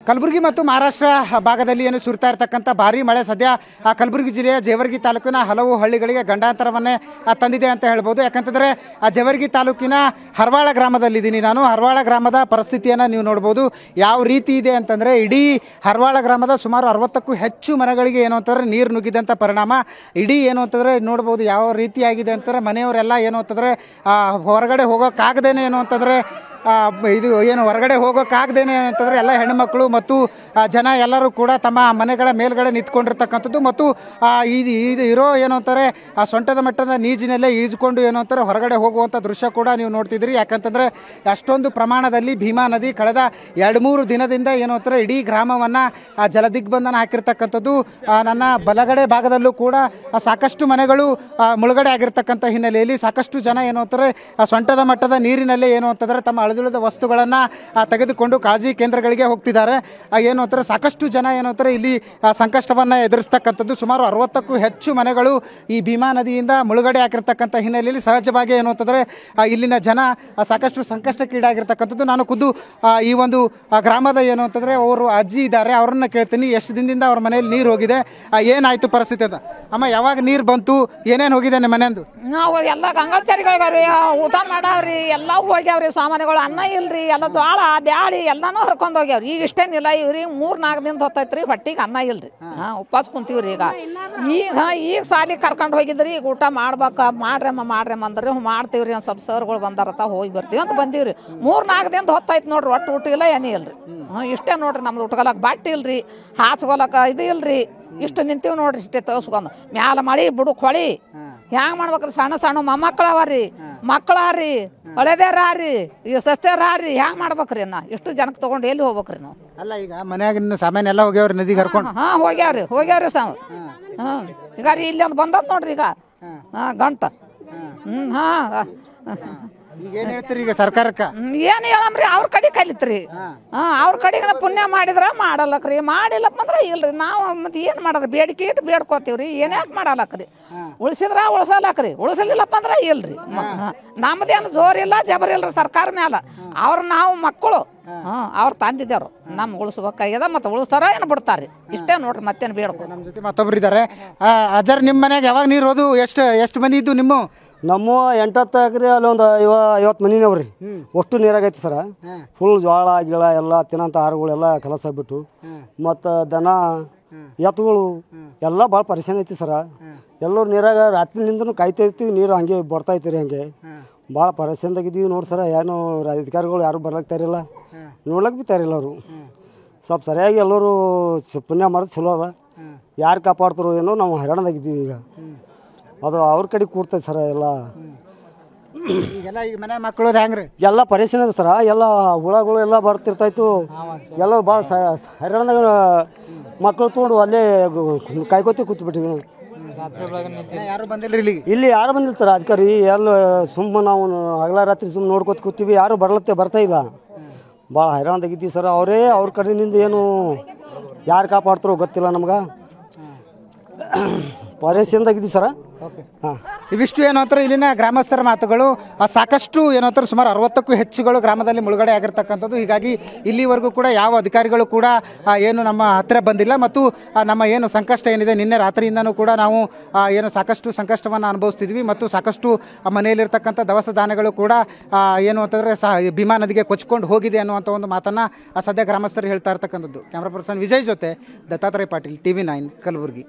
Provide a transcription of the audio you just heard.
ಕಲಬುರಗಿ ಮತ್ತು ಮಹಾರಾಷ್ಟ್ರ ಭಾಗದಲ್ಲಿ ಏನು ಸುರಿತಾ ಇರತಕ್ಕಂಥ ಭಾರಿ ಮಳೆ ಸದ್ಯ ಕಲಬುರಗಿ ಜಿಲ್ಲೆಯ ಜೇವರ್ಗಿ ತಾಲೂಕಿನ ಹಲವು ಹಳ್ಳಿಗಳಿಗೆ ಗಂಡಾಂತರವನ್ನೇ ತಂದಿದೆ ಅಂತ ಹೇಳ್ಬೋದು. ಯಾಕಂತಂದರೆ ಜೇವರ್ಗಿ ತಾಲೂಕಿನ ಹರವಾಳ ಗ್ರಾಮದಲ್ಲಿದ್ದೀನಿ ನಾನು. ಹರವಾಳ ಗ್ರಾಮದ ಪರಿಸ್ಥಿತಿಯನ್ನು ನೀವು ನೋಡ್ಬೋದು ಯಾವ ರೀತಿ ಇದೆ ಅಂತಂದರೆ, ಇಡೀ ಹರವಾಳ ಗ್ರಾಮದ ಸುಮಾರು 60ಕ್ಕೂ ಹೆಚ್ಚು ಮನೆಗಳಿಗೆ ಏನು ಅಂತಂದರೆ ನೀರು ನುಗ್ಗಿದಂಥ ಪರಿಣಾಮ ಇಡೀ ಏನು ಅಂತಂದರೆ ನೋಡ್ಬೋದು ಯಾವ ರೀತಿಯಾಗಿದೆ ಅಂತಂದರೆ, ಮನೆಯವರೆಲ್ಲ ಏನು ಅಂತಂದರೆ ಹೊರಗಡೆ ಹೋಗೋಕ್ಕಾಗದೇನೆ ಏನು ಅಂತಂದರೆ ಇದು ಏನು ಹೊರಗಡೆ ಹೋಗೋಕ್ಕಾಗದೇನೆ ಅಂತಂದರೆ ಎಲ್ಲ ಹೆಣ್ಣುಮಕ್ಕಳು ಮತ್ತು ಜನ ಎಲ್ಲರೂ ಕೂಡ ತಮ್ಮ ಮನೆಗಳ ಮೇಲ್ಗಡೆ ನಿಂತ್ಕೊಂಡಿರ್ತಕ್ಕಂಥದ್ದು ಮತ್ತು ಇದು ಇರೋ ಏನು ಅಂತಾರೆ ಸೊಂಟದ ಮಟ್ಟದ ನೀರಿನಲ್ಲೇ ಈಜ್ಕೊಂಡು ಏನು ಅಂತಾರೆ ಹೊರಗಡೆ ಹೋಗುವಂಥ ದೃಶ್ಯ ಕೂಡ ನೀವು ನೋಡ್ತಿದ್ದೀರಿ. ಯಾಕಂತಂದರೆ ಅಷ್ಟೊಂದು ಪ್ರಮಾಣದಲ್ಲಿ ಭೀಮಾ ನದಿ ಕಳೆದ 2-3 ದಿನದಿಂದ ಏನು ಅಂತಾರೆ ಇಡೀ ಗ್ರಾಮವನ್ನು ಜಲದಿಗ್ಬಂಧನ ಹಾಕಿರ್ತಕ್ಕಂಥದ್ದು. ನನ್ನ ಬಲಗಡೆ ಭಾಗದಲ್ಲೂ ಕೂಡ ಸಾಕಷ್ಟು ಮನೆಗಳು ಮುಳುಗಡೆ ಆಗಿರ್ತಕ್ಕಂಥ ಹಿನ್ನೆಲೆಯಲ್ಲಿ ಸಾಕಷ್ಟು ಜನ ಏನು ಅಂತಾರೆ ಸೊಂಟದ ಮಟ್ಟದ ನೀರಿನಲ್ಲೇ ಏನು ಅಂತಂದರೆ ತಮ್ಮ ಅಳಿದುಳಿದ ವಸ್ತುಗಳನ್ನು ತೆಗೆದುಕೊಂಡು ಕಾಳಜಿ ಕೇಂದ್ರಗಳಿಗೆ ಹೋಗ್ತಿದ್ದಾರೆ. ಏನು ಅಂತಾರೆ ಸಾಕಷ್ಟು ಜನ ಏನು ಅಂತಾರೆ ಇಲ್ಲಿ ಸಂಕಷ್ಟವನ್ನು ಎದುರಿಸ್ತಕ್ಕಂಥದ್ದು. ಸುಮಾರು 60ಕ್ಕೂ ಹೆಚ್ಚು ಮನೆಗಳು ಈ ಭೀಮಾ ನದಿಯಿಂದ ಮುಳುಗಡೆ ಆಗಿರ್ತಕ್ಕಂಥ ಹಿನ್ನೆಲೆಯಲ್ಲಿ ಸಹಜವಾಗಿ ಏನು ಅಂತಂದರೆ ಇಲ್ಲಿನ ಜನ ಸಾಕಷ್ಟು ಸಂಕಷ್ಟಕ್ಕೀಡಾಗಿರ್ತಕ್ಕಂಥದ್ದು. ನಾನು ಖುದ್ದು ಈ ಒಂದು ಗ್ರಾಮದ ಏನು ಅಂತಂದರೆ ಅವರು ಅಜ್ಜಿ ಇದ್ದಾರೆ, ಅವ್ರನ್ನ ಕೇಳ್ತೀನಿ ಎಷ್ಟು ದಿನದಿಂದ ಅವ್ರ ಮನೆಯಲ್ಲಿ ನೀರು ಹೋಗಿದೆ, ಏನಾಯಿತು ಪರಿಸ್ಥಿತಿ ಅಂತ. ಅಮ್ಮ ಯಾವಾಗ ನೀರು ಬಂತು, ಏನೇನು ಹೋಗಿದೆ ನಿಮ್ಮ ಮನೆಯಂದು? ನಾವು ಎಲ್ಲ ಗಂಗಾಚರಿಗೆ ಹೋಗ್ಯಾವ್ರಿ, ಊಟ ಮಾಡಾವ್ರಿ, ಎಲ್ಲ ಹೋಗ್ಯಾವ್ರಿ, ಸಾಮಾನುಗಳು ಅನ್ನ ಇಲ್ರಿ, ಎಲ್ಲ ಜೋಳ ಬ್ಯಾಳಿ ಎಲ್ಲಾನು ಹರ್ಕೊಂಡು ಹೋಗ್ಯಾವ್ರಿ. ಈಗ ಇಷ್ಟೇನಿಲ್ಲ ಇವ್ರಿ 3-4 ದಿನದ ಹೊತ್ತೈತ್ರಿ ಹೊಟ್ಟಿಗೆ ಅನ್ನ ಇಲ್ರಿ. ಉಪವಾಸ ಕುಂತೀವ್ರಿ. ಈಗ ಸಾಲಿ ಕರ್ಕೊಂಡು ಹೋಗಿದ್ರಿ, ಈಗ ಊಟ ಮಾಡ್ರಮ್ಮ ಅಂದ್ರಿ ಮಾಡ್ತೀವ್ರಿ. ಒಂದು ಸ್ವಲ್ಪ ಸರ್ಗಳು ಬಂದಾರತ್ತ ಹೋಗಿ ಬರ್ತೀವಿ ಅಂತ ಬಂದೀವ್ರಿ. 3-4 ದಿನದ ಹೊತ್ತೈತಿ ನೋಡ್ರಿ, ಒಟ್ಟು ಊಟ ಇಲ್ಲ ಏನೇ ಇಲ್ರಿ. ಇಷ್ಟೇ ನೋಡ್ರಿ, ನಮ್ದು ಉಟ್ಕೊಳಕ್ ಬಟ್ಟೆ ಇಲ್ರಿ, ಹಾಸ್ಕೊಳಕ ಇದು ಇಲ್ರಿ. ಇಷ್ಟು ನಿಂತೀವಿ ನೋಡ್ರಿ, ಇಷ್ಟೇ ತೋರ್ಸ್ಕೊಂಡು ಮ್ಯಾಲ ಮಳಿ ಬುಡುಕ್ ಹೊಳಿ ಹ್ಯಾಂಗ ಮಾಡ್ಬೇಕ್ರಿ. ಸಣ್ಣ ಸಣ್ಣ ಮೊಮ್ಮಕ್ಕಳವ್ರಿ, ಮಕ್ಕಳಾರಿ, ಹಳೆದೇರಾರಿ, ಈ ಸಸ್ತೆರಾರಿ, ಹ್ಯಾಂಗ ಮಾಡ್ಬೇಕ್ರಿ? ಎಷ್ಟು ಜನಕ್ಕೆ ತಗೊಂಡು ಎಲ್ಲಿ ಹೋಗ್ಬೇಕ್ರಿ ನಾವು? ಅಲ್ಲ ಈಗ ಮನ್ಯಾಗ ಸಾಮಾನು ಎಲ್ಲ ಹೋಗ್ಯಾವ್ರಿ ನದಿಗೆ ಕರ್ಕೊಂಡು? ಹೋಗ್ಯಾವ್ರಿ ಸಾವು. ಈಗ ಇಲ್ಲಿ ಒಂದು ಬಂದದ್ ನೋಡ್ರಿ ಈಗ ಗಂಟ. ಈಗ ಏನು ಹೇಳ್ತೀರಿ ಈಗ ಸರ್ಕಾರಕ್ಕೆ? ಏನು ಹೇಳಮ್ರಿ, ಅವ್ರ ಕಡೆ ಕಲಿತ್ರಿ. ಅವ್ರ ಕಡೆಗೆ ಪುಣ್ಯ ಮಾಡಿದ್ರ ಮಾಡಲ್ಲಕ್ರಿ, ಮಾಡಿಲ್ಲಪ್ಪ ಅಂದ್ರೆ ಇಲ್ರಿ. ನಾವು ಮತ್ತೆ ಏನು ಮಾಡೋದ್ರಿ, ಬೇಡಿಕೆ ಇಟ್ಟು ಬೇಡ್ಕೋತೀವ್ರಿ, ಏನ್ಯಾಕೆ ಮಾಡಲ್ಲಕ್ರಿ. ಉಳಿಸಿದ್ರ ಉಳಿಸಲಕ್ರಿ, ಉಳಿಸಲಿಲ್ಲಪ್ಪ ಅಂದ್ರೆ ಇಲ್ರಿ. ನಮ್ದೇನು ಜೋರಿಲ್ಲ ಜಬರಿಲ್ರಿ ಸರ್ಕಾರ ಮ್ಯಾಲ. ನಾವು ಮಕ್ಕಳು ಅವ್ರು ತಂದಿದ್ದೇವ್ರು, ನಮ್ ಉಳಿಸ್ಬೇಕಾಗ್ಯದ. ಮತ್ತೆ ಉಳಿಸ್ತಾರ ಏನು ಬಿಡ್ತಾರ್ರಿ, ಇಷ್ಟೇ ನೋಡ್ರಿ, ಮತ್ತೇನು ಬೇಡ್ಕೊ. ನಮ್ಮ ಜೊತೆ ಮತ್ತೊಬ್ರು ಇದ್ದಾರೆ. ಅಜ್ಜರ್ ನಿಮ್ಮ ಮನ್ಯಾಗ ಯಾವಾಗ ನೀರು ಹೋದು? ಎಷ್ಟು ಮನೆ ಇದ್ದು ನಿಮ್ಮ? ನಮ್ಮ 8-10 ಎಕರೆ ಅಲ್ಲಿ ಒಂದು 50 ಮನಿನವ್ರಿ. ಅಷ್ಟು ನೀರಾಗೈತಿ ಸರ. ಫುಲ್ ಜೋಳ ಗಿಳ ಎಲ್ಲ ತಿನ್ನಂಥ ಆಹಾರಗಳೆಲ್ಲ ಕಲಸ ಆಗ್ಬಿಟ್ಟು, ಮತ್ತು ದನ ಎತ್ತುಗಳು ಎಲ್ಲ ಭಾಳ ಪರಿಶಾನ ಐತಿ ಸರ. ಎಲ್ಲರೂ ನೀರಾಗ ರಾತ್ರಿನಿಂದನೂ ಕಾಯ್ತಾಯಿರ್ತೀವಿ, ನೀರು ಹಂಗೆ ಬರ್ತಾಯಿತ್ತು ರೀ. ಹಂಗೆ ಭಾಳ ಪರಿಶಾನದಾಗಿದ್ದೀವಿ ನೋಡಿ ಸರ. ಏನು ಅಧಿಕಾರಿಗಳು ಯಾರು ಬರ್ಲಾಗ್ತಾರಿಲ್ಲ, ನೋಡ್ಲಕ್ಕೆ ಬಿ ತಯಾರಿಲ್ಲ ಅವರು. ಸ್ವಲ್ಪ ಸರಿಯಾಗಿ ಎಲ್ಲರೂ ಪುಣ್ಯ ಮಾಡೋದು ಚಲೋ ಅದ. ಯಾರು ಕಾಪಾಡ್ತಾರೋ ಏನೋ, ನಾವು ಹೈರಾಣದಾಗಿದ್ದೀವಿ. ಈಗ ಅದು ಅವ್ರ ಕಡೆ ಕೂಡ್ತೈತೆ ಸರ. ಎಲ್ಲ ಈಗೆಲ್ಲ ಈಗ ಮನೆ ಮಕ್ಕಳು ಹೆಂಗ್ರಿ ಎಲ್ಲ ಪರಿಶೀಲನೆ ಅದ ಸರ. ಎಲ್ಲ ಹುಳಗಳು ಎಲ್ಲ ಬರ್ತಿರ್ತಾಯಿತ್ತು. ಎಲ್ಲ ಭಾಳ ಹೈರಾಣದಾಗ ಮಕ್ಕಳು ತೊಗೊಂಡು ಅಲ್ಲೇ ಕಾಯ್ಕೋತಿ ಕೂತ್ಬಿಟ್ಟಿವಿ ನಾವು. ಯಾರು ಬಂದಿಲ್ಲ ಇಲ್ಲಿ ಯಾರು ಬಂದಿಲ್ಲ ಸರ್ ಅಧಿಕಾರಿ. ಎಲ್ಲ ಸುಮ್ಮ ನಾವು ಹಗಲ ರಾತ್ರಿ ಸುಮ್ಮನೆ ನೋಡ್ಕೊತ ಕೂತೀವಿ, ಯಾರು ಬರ್ತಾ ಇಲ್ಲ. ಭಾಳ ಹೈರಾಣದಾಗಿದ್ದೀವಿ ಸರ್. ಅವರೇ ಅವ್ರ ಕಡೆಯಿಂದ ಏನು ಯಾರು ಕಾಪಾಡ್ತಾರೋ ಗೊತ್ತಿಲ್ಲ ನಮ್ಗೆ. ಪರಿಶೀಲನೆದಾಗಿದ್ದೀವಿ ಸರ. ಇವಿಷ್ಟು ಏನು ಅಂತಾರೆ ಇಲ್ಲಿನ ಗ್ರಾಮಸ್ಥರ ಮಾತುಗಳು. ಸಾಕಷ್ಟು ಏನು ಅಂತಾರೆ ಸುಮಾರು 60ಕ್ಕೂ ಹೆಚ್ಚುಗಳು ಗ್ರಾಮದಲ್ಲಿ ಮುಳುಗಡೆ ಆಗಿರ್ತಕ್ಕಂಥದ್ದು. ಹೀಗಾಗಿ ಇಲ್ಲಿವರೆಗೂ ಕೂಡ ಯಾವ ಅಧಿಕಾರಿಗಳು ಕೂಡ ಏನು ನಮ್ಮ ಹತ್ತಿರ ಬಂದಿಲ್ಲ. ಮತ್ತು ನಮ್ಮ ಏನು ಸಂಕಷ್ಟ ಏನಿದೆ, ನಿನ್ನೆ ರಾತ್ರಿಯಿಂದನೂ ಕೂಡ ನಾವು ಏನು ಸಾಕಷ್ಟು ಸಂಕಷ್ಟವನ್ನು ಅನುಭವಿಸ್ತಿದ್ವಿ. ಮತ್ತು ಸಾಕಷ್ಟು ಮನೆಯಲ್ಲಿರ್ತಕ್ಕಂಥ ದವಸ ಧಾನ್ಯಗಳು ಕೂಡ ಏನು ಅಂತಂದರೆ ಭೀಮಾ ನದಿಗೆ ಕೊಚ್ಕೊಂಡು ಹೋಗಿದೆ ಅನ್ನುವಂಥ ಒಂದು ಮಾತನ್ನು ಸದ್ಯ ಗ್ರಾಮಸ್ಥರು ಹೇಳ್ತಾ ಇರ್ತಕ್ಕಂಥದ್ದು. ಕ್ಯಾಮ್ರಾ ಪರ್ಸನ್ ವಿಜಯ್ ಜೊತೆ ದತ್ತಾತ್ರೇಯ ಪಾಟೀಲ್, TV9 ಕಲಬುರಗಿ.